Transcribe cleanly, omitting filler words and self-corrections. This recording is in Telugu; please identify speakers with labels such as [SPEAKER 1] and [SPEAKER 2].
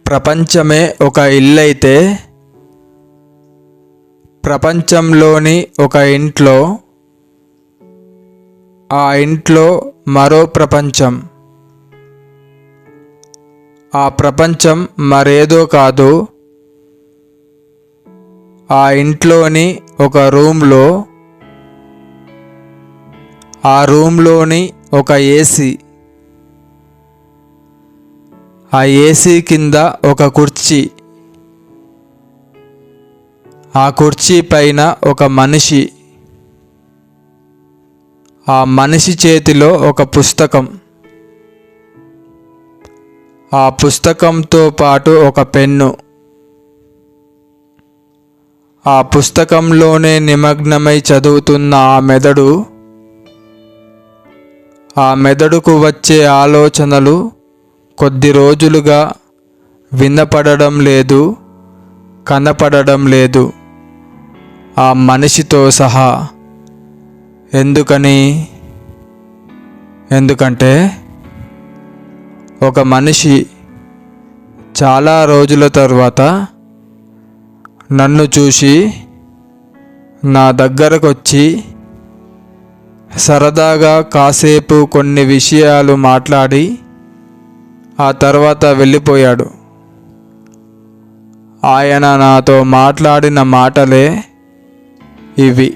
[SPEAKER 1] ప్రపంచమే ఒక ఇల్లైతే ప్రపంచంలోని ఒక ఇంట్లో ఆ ఇంట్లో మరో ప్రపంచం. ఆ ప్రపంచం మరేదో కాదు, ఆ ఇంట్లోని ఒక రూమ్లో ఆ రూమ్లోని ఒక ఏసీ, ఆ ఏసీ కింద ఒక కుర్చీ, ఆ కుర్చీ పైన ఒక మనిషి, ఆ మనిషి చేతిలో ఒక పుస్తకం, ఆ పుస్తకంతో పాటు ఒక పెన్ను, ఆ పుస్తకంలోనే నిమగ్నమై చదువుతున్న ఆ మెదడుకు వచ్చే ఆలోచనలు కొద్ది రోజులుగా వినపడడం లేదు, కనపడడం లేదు, ఆ మనిషితో సహా. ఎందుకంటే ఒక మనిషి చాలా రోజుల తర్వాత నన్ను చూసి నా దగ్గరకు వచ్చి సరదాగా కాసేపు కొన్ని విషయాలు మాట్లాడి ఆ తర్వాత వెళ్ళిపోయాడు. ఆయన నాతో మాట్లాడిన మాటలే ఇవి.